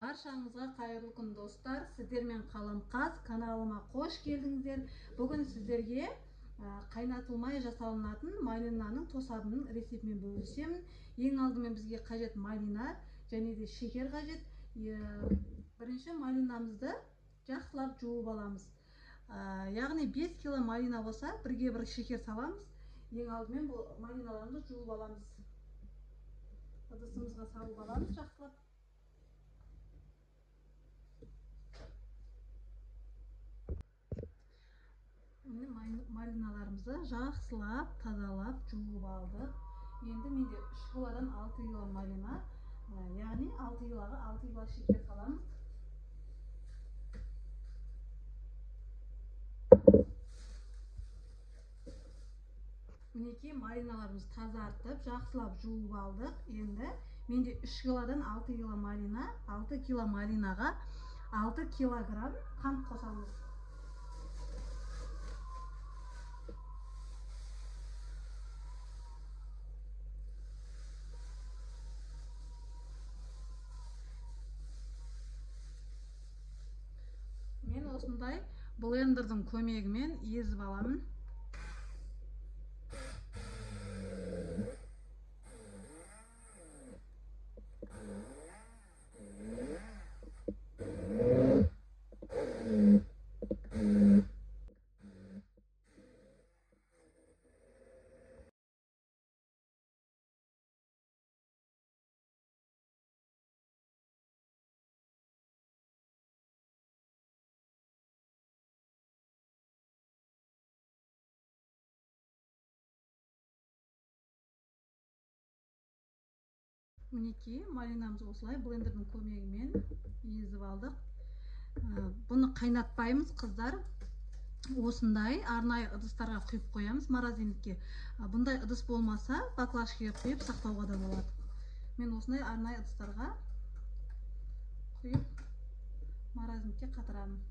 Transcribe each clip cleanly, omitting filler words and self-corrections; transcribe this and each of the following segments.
Баршаңызға қайырлы күн достар. Сіздермен Қаламқас каналыма қош келдіңіздер. Бүгін сіздерге қайнатылмай жасалынатын малинаның тосабының рецептімен бөлісемін. Ең алдымен бізге қажет малина және де шекер қажет. Бірінші малинамызды жақсылап жуып аламыз. Яғни 5 кило малина болса, бірге бір шекер саламыз. Ең алдымен бұл малиналарымызды жуып аламыз. Ыдысымызға салып аламыз жақсылап. Малиналарымызды жақсылап тазалап жуып алдық. Енді менде 3 килодан 6 кило малина, яғни 6 килоға 6 кило шекер саламыз. Мінекей малиналарымызды тазартып, жақсылап жуып алдық. Енді менде 3 килодан 6 кило малина, 6 кило малинаға 6 килограмм қант қосамыз. Мен осындай блендердің көмегімен езіп аламын. Мінекей малинамызды осылай блендердің көмегімен езіп алдық. Бұны қайнатпаймыз, қыздар. Осындай арнайы ыдыстарға құйып қоямыз, морозилікке. Бұндай ыдыс болмаса, баклажкаға құйып сақтауға да болады. Мен осындай арнайы ыдыстарға құйып морозилікке қатырамын.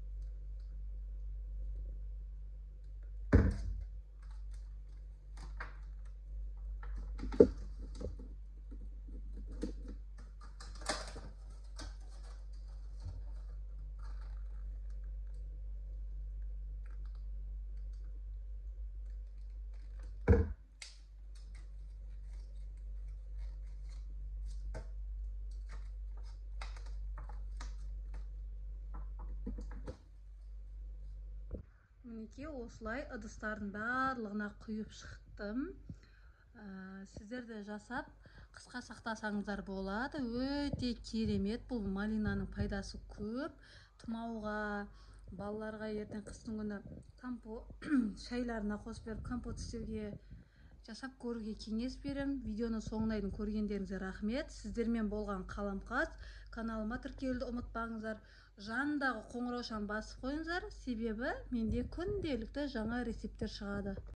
Мінекей осылай ыдыстардың барлығына құйып шықтым. Сіздер де жасап қысқа сақтасаңыздар болады. Өте керемет. Бұл малинаның пайдасы көп. Тұмауға, балаларға ертең қыстың күні шайларына қосып беріп компот істеуге, жасап көруге кеңес беремін. Видеоны соңына дейін көргендеріңізге рахмет. Сіздермен болған Қаламқас. Каналыма тіркелуді ұмытпаңыздар. Жанындағы қоңыраушаны басып қойыңыздар, себебі менде күнделікті жаңа рецептер шығады.